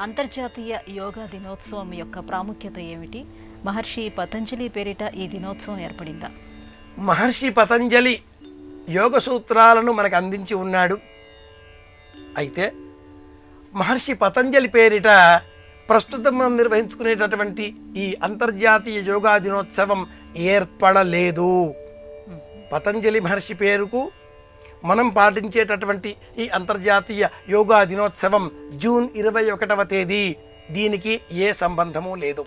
అంతర్జాతీయ యోగా దినోత్సవం యొక్క ప్రాముఖ్యత ఏమిటి? మహర్షి పతంజలి పేరిట ఈ దినోత్సవం ఏర్పడిందా? మహర్షి పతంజలి యోగ సూత్రాలను మనకు అందించి ఉన్నాడు. అయితే మహర్షి పతంజలి పేరిట ప్రస్తుతం మనం నిర్వహించుకునేటటువంటి ఈ అంతర్జాతీయ యోగా దినోత్సవం ఏర్పడలేదు. పతంజలి మహర్షి పేరుకు మనం పాటించేటటువంటి ఈ అంతర్జాతీయ యోగా దినోత్సవం జూన్ 21వ తేదీ, దీనికి ఏ సంబంధము లేదు.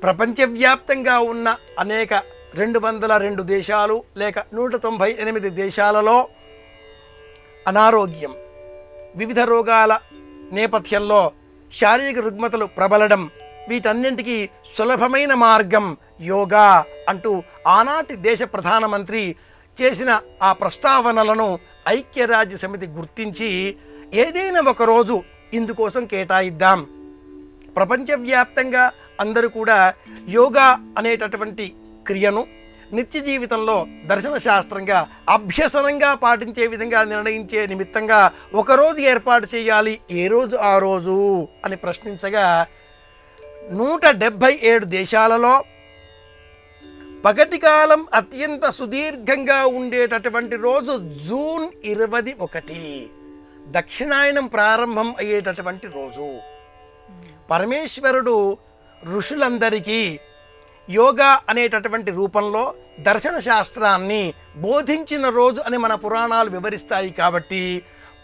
ప్రపంచవ్యాప్తంగా ఉన్న అనేక 202 దేశాలు లేక 198 దేశాలలో అనారోగ్యం, వివిధ రోగాల నేపథ్యంలో శారీరక రుగ్మతలు ప్రబలడం, వీటన్నింటికీ సులభమైన మార్గం యోగా అంటూ ఆనాటి దేశ ప్రధానమంత్రి చేసిన ఆ ప్రస్తావనలను ఐక్యరాజ్య సమితి గుర్తించి ఏదైనా ఒకరోజు ఇందుకోసం కేటాయిద్దాం. ప్రపంచవ్యాప్తంగా అందరూ కూడా యోగా అనేటటువంటి క్రియను నిత్య జీవితంలో దర్శన శాస్త్రంగా అభ్యసనంగా పాటించే విధంగా నిర్ణయించే నిమిత్తంగా ఒకరోజు ఏర్పాటు చేయాలి. ఏ రోజు ఆ రోజు అని ప్రశ్నించగా 177 దేశాలలో పగటి కాలం అత్యంత సుదీర్ఘంగా ఉండేటటువంటి రోజు జూన్ 21, దక్షిణాయనం ప్రారంభం అయ్యేటటువంటి రోజు. పరమేశ్వరుడు ఋషులందరికీ యోగా అనేటటువంటి రూపంలో దర్శన శాస్త్రాన్ని బోధించిన రోజు అని మన పురాణాలు వివరిస్తాయి. కాబట్టి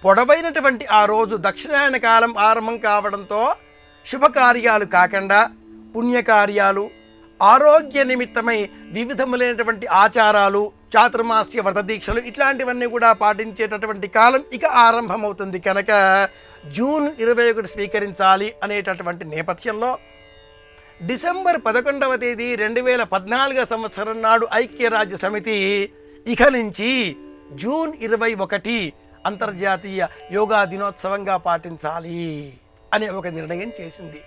పొడవైనటువంటి ఆ రోజు దక్షిణాయన కాలం ఆరంభం కావడంతో శుభకార్యాలు కాకుండా పుణ్యకార్యాలు, ఆరోగ్య నిమిత్తమై వివిధములైనటువంటి ఆచారాలు, చాతుర్మాస్య వ్రత దీక్షలు ఇట్లాంటివన్నీ కూడా పాటించేటటువంటి కాలం ఇక ఆరంభమవుతుంది. కనుక జూన్ 21 స్వీకరించాలి అనేటటువంటి నేపథ్యంలో డిసెంబర్ 11వ తేదీ 2014 సంవత్సరం నాడు ఐక్యరాజ్య సమితి ఇక నుంచి జూన్ 21 అంతర్జాతీయ యోగా దినోత్సవంగా పాటించాలి అనే ఒక నిర్ణయం చేసింది.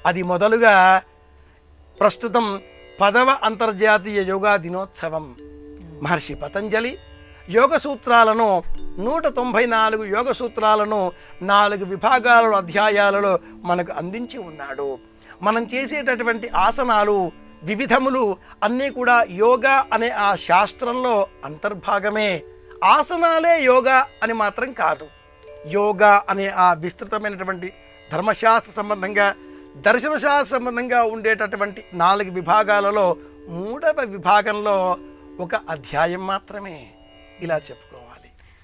అది మొదలుగా ప్రస్తుతం 10వ అంతర్జాతీయ యోగా దినోత్సవం. మహర్షి పతంజలి యోగ సూత్రాలను 194 యోగ సూత్రాలను 4 విభాగాలలో అధ్యాయాలలో మనకు అందించి ఉన్నాడు. మనం చేసేటటువంటి ఆసనాలు వివిధములు అన్నీ కూడా యోగా అనే ఆ శాస్త్రంలో అంతర్భాగమే. ఆసనాలే యోగా అని మాత్రం కాదు. యోగా అనే ఆ విస్తృతమైనటువంటి ధర్మశాస్త్ర సంబంధంగా, దర్శనశాస్త్ర సంబంధంగా ఉండేటటువంటి 4 విభాగాలలో 3వ విభాగంలో ఒక అధ్యాయం మాత్రమే. ఇలా చెప్పు.